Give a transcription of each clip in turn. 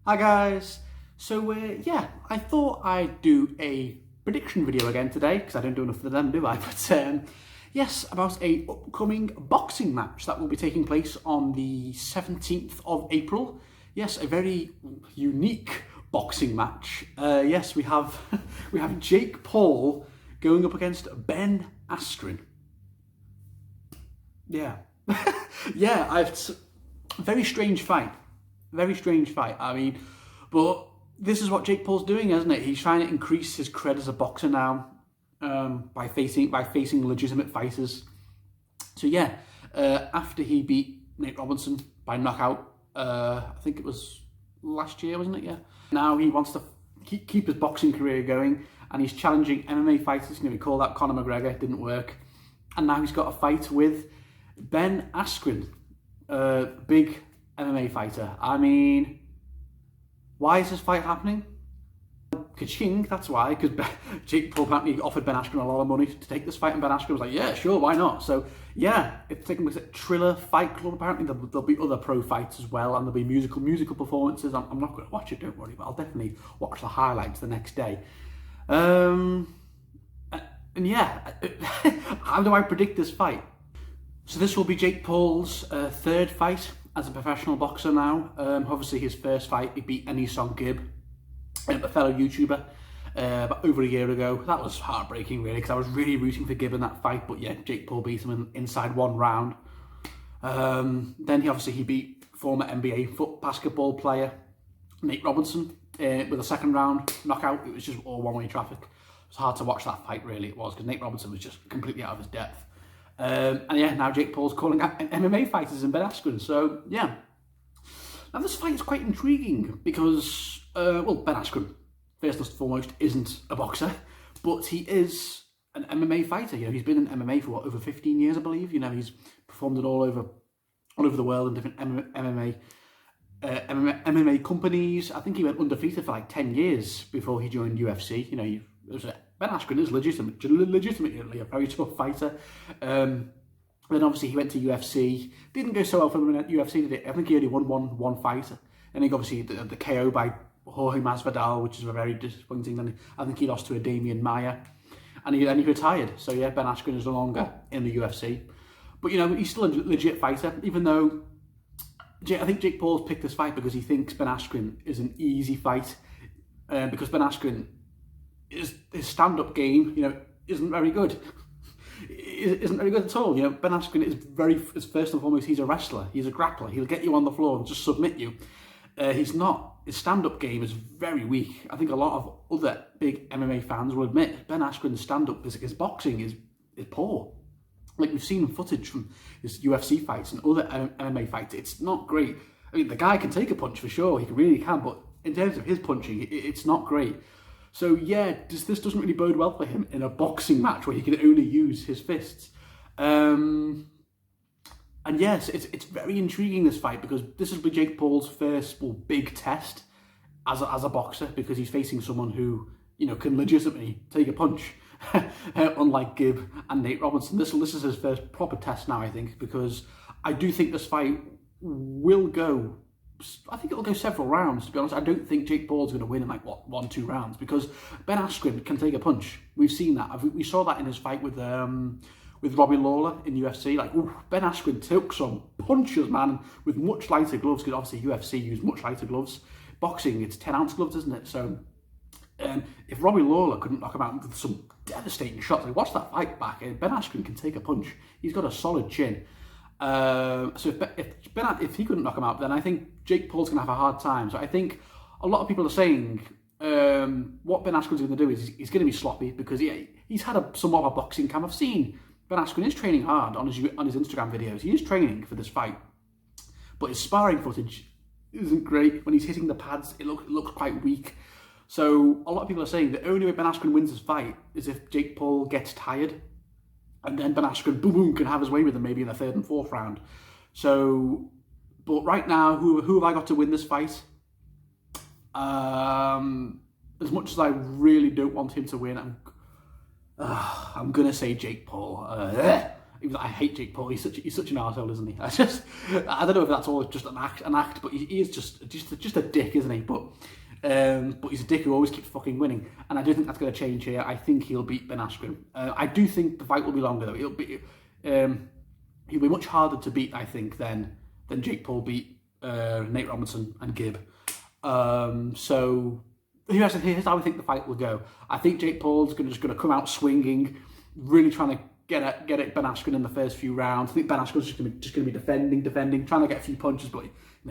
Hi guys. So yeah, I thought I'd do a prediction video again today because I don't do enough of them, do I? But yes, about a upcoming boxing match that will be taking place on the 17th of April. Yes, a very unique boxing match. Yes, we have we have Jake Paul going up against Ben Askren. Yeah, yeah, very strange fight. Very strange fight. I mean, but this is what Jake Paul's doing, isn't it? He's trying to increase his cred as a boxer now by facing legitimate fighters. So yeah, after he beat Nate Robinson by knockout, I think it was last year, wasn't it? Yeah. Now he wants to keep his boxing career going, and he's challenging MMA fighters. You know, he called out Conor McGregor, didn't work, and now he's got a fight with Ben Askren, big MMA fighter. I mean, why is this fight happening? Ka-ching, that's why, because Jake Paul apparently offered Ben Askren a lot of money to take this fight, and Ben Askren was like, yeah, sure, why not? So yeah, it's taking place at Triller Fight Club. Apparently there'll be other pro fights as well, and there'll be musical performances. I'm not going to watch it, don't worry, but I'll definitely watch the highlights the next day. And yeah, how do I predict this fight? So this will be Jake Paul's third fight as a professional boxer now. Obviously his first fight, he beat Anisong Gibb, a fellow YouTuber, about over a year ago. That was heartbreaking really, because I was really rooting for Gibb in that fight, but yeah, Jake Paul beat him inside one round. Then he beat former NBA basketball player Nate Robinson with a second round knockout. It was just all one-way traffic. It was hard to watch that fight, really, it was, because Nate Robinson was just completely out of his depth. And yeah, now Jake Paul's calling out MMA fighters in Ben Askren. So yeah, now this fight is quite intriguing because, well, Ben Askren, first and foremost, isn't a boxer, but he is an MMA fighter. You know, he's been in MMA for over 15 years, I believe. You know, he's performed it all over the world in different MMA companies. I think he went undefeated for like 10 years before he joined UFC. You know, Ben Askren is legitimately a very tough fighter. Then obviously he went to UFC. Didn't go so well for him at UFC, did it? I think he only won one fight. And he obviously the KO by Jorge Masvidal, which is very disappointing. Then I think he lost to a Damian Maia, and he retired. So yeah, Ben Askren is no longer in the UFC. But you know, he's still a legit fighter, even though I think Jake Paul's picked this fight because he thinks Ben Askren is an easy fight, because Ben Askren, his stand-up game, you know, isn't very good. Isn't very good at all. You know, Ben Askren is first and foremost, he's a wrestler. He's a grappler. He'll get you on the floor and just submit you. He's not. His stand-up game is very weak. I think a lot of other big MMA fans will admit Ben Askren's stand-up, his boxing is poor. Like, we've seen footage from his UFC fights and other MMA fights. It's not great. I mean, the guy can take a punch for sure. He really can. But in terms of his punching, it's not great. So yeah, this doesn't really bode well for him in a boxing match where he can only use his fists. And yes, it's very intriguing, this fight, because this will be Jake Paul's first big test as a boxer, because he's facing someone who, you know, can legitimately take a punch, unlike Gibb and Nate Robinson. This is his first proper test now, I think, because I do think this fight will go. I think it'll go several rounds, to be honest. I don't think Jake Paul's going to win in like, 1-2 rounds, because Ben Askren can take a punch. We've seen that. We saw that in his fight with Robbie Lawler in UFC. Like, ooh, Ben Askren took some punches, man, with much lighter gloves, because obviously UFC use much lighter gloves. Boxing, it's 10-ounce gloves, isn't it? So if Robbie Lawler couldn't knock him out with some devastating shots, like, watch that fight back. Ben Askren can take a punch. He's got a solid chin. So if he couldn't knock him out, then I think Jake Paul's going to have a hard time. So I think a lot of people are saying what Ben Askren's going to do is he's going to be sloppy, because he's had somewhat of a boxing camp. I've seen Ben Askren is training hard on his Instagram videos. He is training for this fight, but his sparring footage isn't great. When he's hitting the pads, it looks quite weak. So a lot of people are saying the only way Ben Askren wins this fight is if Jake Paul gets tired, and then Ben Askren, boom, can have his way with him maybe in the third and fourth round. So, but right now, who have I got to win this fight? As much as I really don't want him to win, I'm going to say Jake Paul. Even though I hate Jake Paul, he's such an arsehole, isn't he? I don't know if that's all just an act, but he is just a dick, isn't he? But he's a dick who always keeps fucking winning, and I do think that's going to change here. I think he'll beat Ben Askren. I do think the fight will be longer though. He'll be much harder to beat, I think, than Jake Paul beat Nate Robinson and Gibb. So here's how I think the fight will go. I think Jake Paul's just going to come out swinging, really trying to get at Ben Askren in the first few rounds. I think Ben Askren's just going to be defending, trying to get a few punches, but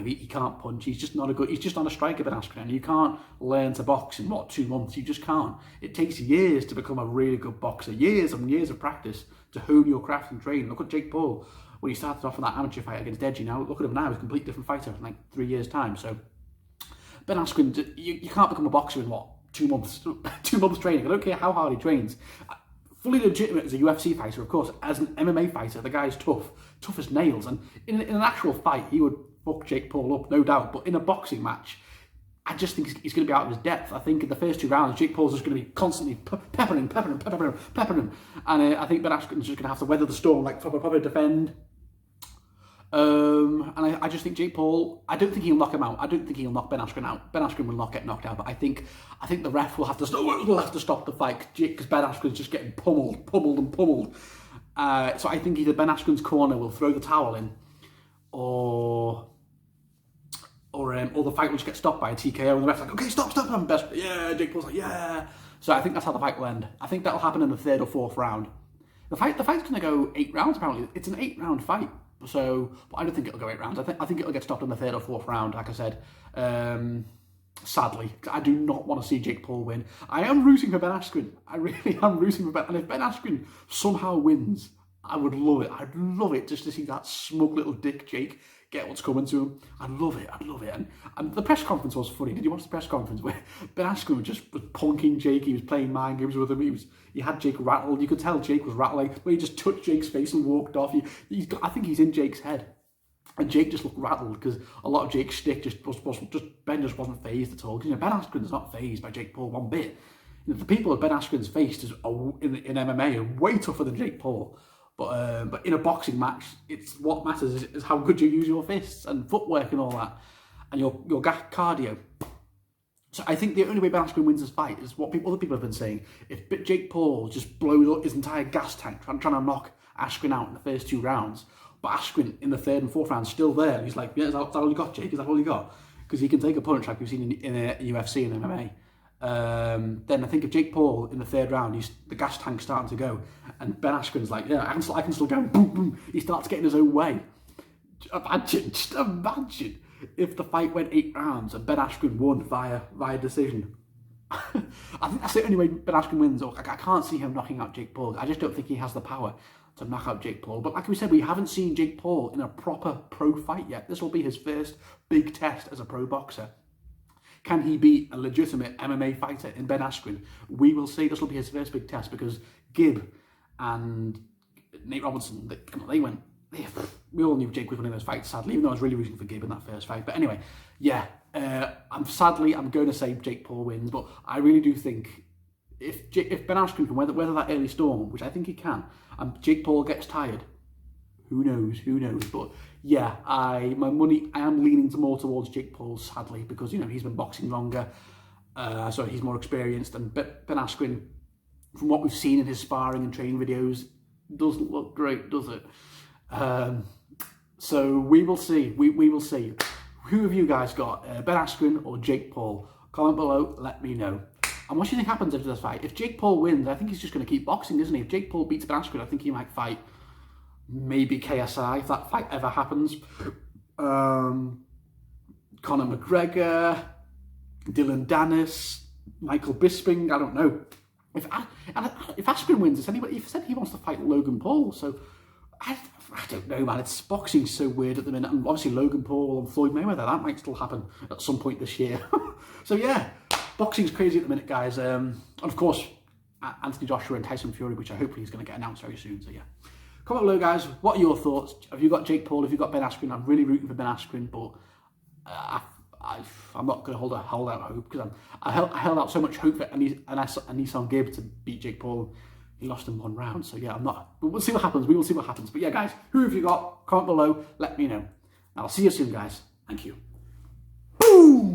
he can't punch. He's just not a striker, Ben Askren. And you can't learn to box in 2 months. You just can't. It takes years to become a really good boxer. Years and years of practice to hone your craft and train. Look at Jake Paul when he started off in that amateur fight against Edgy. Now look at him now; he's a completely different fighter in like 3 years' time. So Ben Askren, you can't become a boxer in 2 months? 2 months training. I don't care how hard he trains. Fully legitimate as a UFC fighter, of course. As an MMA fighter, the guy's tough as nails. And in an actual fight, he would fuck Jake Paul up, no doubt. But in a boxing match, I just think he's going to be out of his depth. I think in the first 2 rounds, Jake Paul's just going to be constantly peppering him. And I think Ben Askren's just going to have to weather the storm, like proper defend. And I just think Jake Paul, I don't think he'll knock him out. I don't think he'll knock Ben Askren out. Ben Askren will not get knocked out, but I think the ref will have to stop the fight because Ben Askren's just getting pummeled. So I think either Ben Askren's corner will throw the towel in, or the fight will just get stopped by a TKO, and the ref's like, okay, stop, I'm best. Yeah, Jake Paul's like, yeah. So I think that's how the fight will end. I think that'll happen in the 3rd or 4th round. The fight's going to go 8 rounds apparently. It's an 8-round fight. So, but I don't think it'll go 8 rounds. I think it'll get stopped in the 3rd or 4th round, like I said. Sadly, I do not want to see Jake Paul win. I am rooting for Ben Askren. I really am rooting for Ben. And if Ben Askren somehow wins, I would love it. I'd love it just to see that smug little dick Jake get what's coming to him. I'd love it. And the press conference was funny. Did you watch the press conference where Ben Askren was punking Jake? He was playing mind games with him. He had Jake rattled. You could tell Jake was rattling. But he just touched Jake's face and walked off. I think he's in Jake's head. And Jake just looked rattled because a lot of Jake's shtick Ben just wasn't phased at all. Because Ben Askren's not phased by Jake Paul one bit. The people that Ben Askren's faced in MMA are way tougher than Jake Paul. But in a boxing match, it's what matters is how good you use your fists and footwork and all that, and your cardio. So I think the only way Ben Askren wins this fight is what other people have been saying. If Jake Paul just blows up his entire gas tank trying to knock Askren out in the first 2 rounds, but Askren in the 3rd and 4th round still there, and he's like, yeah, is that all you got, Jake? Is that all you got? Because he can take a punch like we've seen in UFC and MMA. Then I think if Jake Paul in the 3rd round, the gas tank's starting to go, and Ben Askren's like, yeah, I can still go, boom, boom. He starts getting his own way. Just imagine if the fight went 8 rounds and Ben Askren won via decision. I think that's the only way Ben Askren wins. I can't see him knocking out Jake Paul. I just don't think he has the power to knock out Jake Paul. But like we said, we haven't seen Jake Paul in a proper pro fight yet. This will be his first big test as a pro boxer. Can he beat a legitimate MMA fighter in Ben Askren? We will see. This will be his first big test because Gibb and Nate Robinson, we all knew Jake was winning those fights, sadly, even though I was really rooting for Gibb in that first fight. But anyway, yeah, I'm going to say Jake Paul wins, but I really do think if Ben Askren can weather that early storm, which I think he can, and Jake Paul gets tired, who knows? But yeah, I am leaning more towards Jake Paul, sadly, because he's been boxing longer, so he's more experienced. And Ben Askren, from what we've seen in his sparring and training videos, doesn't look great, does it? So we will see. We will see. Who have you guys got, Ben Askren or Jake Paul? Comment below. Let me know. And what do you think happens after this fight? If Jake Paul wins, I think he's just going to keep boxing, isn't he? If Jake Paul beats Ben Askren, I think he might fight maybe KSI, if that fight ever happens. Conor McGregor, Dylan Dennis, Michael Bisping, I don't know. If Askren wins, he said he wants to fight Logan Paul, so I don't know, man. Boxing's so weird at the minute, and obviously Logan Paul and Floyd Mayweather, that might still happen at some point this year. So yeah, boxing's crazy at the minute, guys. And of course, Anthony Joshua and Tyson Fury, which I hopefully is going to get announced very soon. So yeah. Comment below, guys. What are your thoughts? Have you got Jake Paul? Have you got Ben Askren? I'm really rooting for Ben Askren, but I'm not going to hold out hope because I held out so much hope for Anissan Gibb to beat Jake Paul. he lost in 1 round. So yeah, I'm not. But we'll see what happens. We will see what happens. But yeah, guys, who have you got? Comment below. Let me know. I'll see you soon, guys. Thank you. Boom!